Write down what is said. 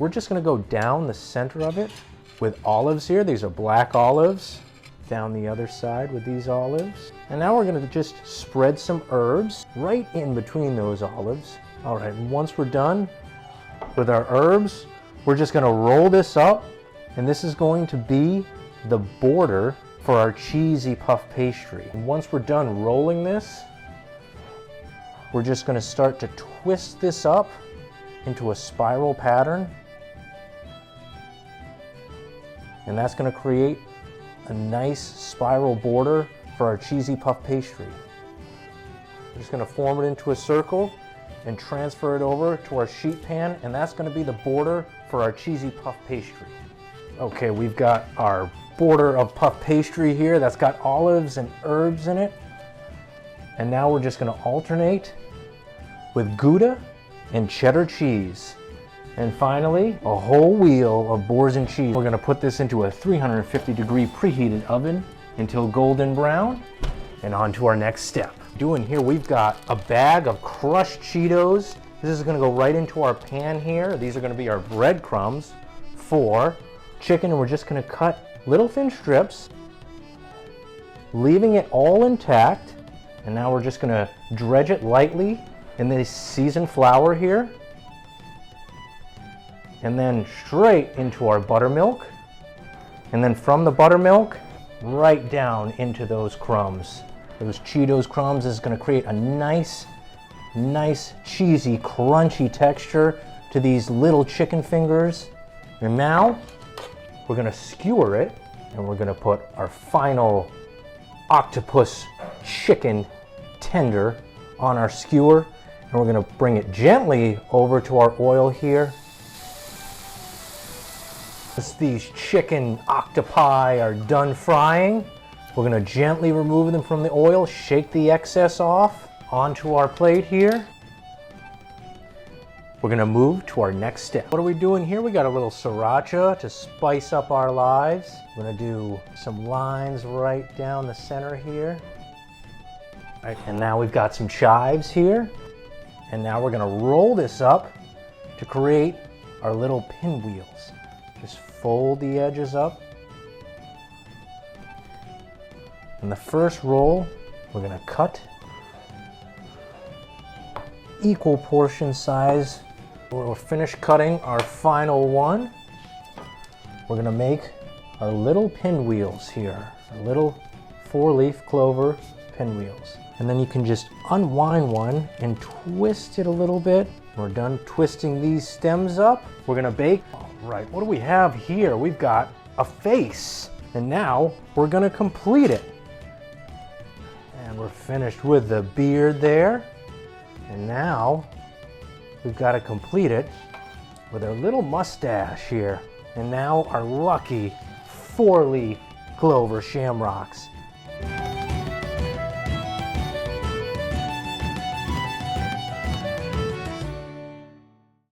we're just gonna go down the center of it with olives here. These are black olives. Down the other side with these olives. And now we're gonna just spread some herbs right in between those olives. All right, and once we're done with our herbs, we're just gonna roll this up, and this is going to be the border for our cheesy puff pastry. And once we're done rolling this, we're just gonna start to twist this up into a spiral pattern. And that's gonna create a nice spiral border for our cheesy puff pastry. We're just gonna form it into a circle and transfer it over to our sheet pan, and that's gonna be the border for our cheesy puff pastry. Okay, we've got our border of puff pastry here that's got olives and herbs in it. And now we're just gonna alternate with Gouda and cheddar cheese. And finally, a whole wheel of Boursin cheese. We're gonna put this into a 350-degree preheated oven until golden brown, and on to our next step. Doing here, we've got a bag of crushed Cheetos. This is gonna go right into our pan here. These are gonna be our breadcrumbs for chicken, and we're just gonna cut little thin strips, leaving it all intact. And now we're just gonna dredge it lightly in this seasoned flour here. And then straight into our buttermilk. And then from the buttermilk, right down into those crumbs. Those Cheetos crumbs is gonna create a nice, cheesy, crunchy texture to these little chicken fingers. And now, we're gonna skewer it, and we're gonna put our final octopus chicken tender on our skewer. And we're gonna bring it gently over to our oil here. As these chicken octopi are done frying, we're gonna gently remove them from the oil, shake the excess off onto our plate here. We're gonna move to our next step. What are we doing here? We got a little sriracha to spice up our lives. We're gonna do some lines right down the center here. Right, and now we've got some chives here. And now we're gonna roll this up to create our little pinwheels. Just fold the edges up. And the first roll, we're gonna cut equal portion size. We'll finish cutting our final one. We're gonna make our little pinwheels here, our little 4-leaf clover pinwheels. And then you can just unwind one and twist it a little bit. We're done twisting these stems up. We're gonna bake. All right, what do we have here? We've got a face. And now we're gonna complete it. And we're finished with the beard there. And now we've got to complete it with our little mustache here. And now our lucky 4-leaf clover shamrocks.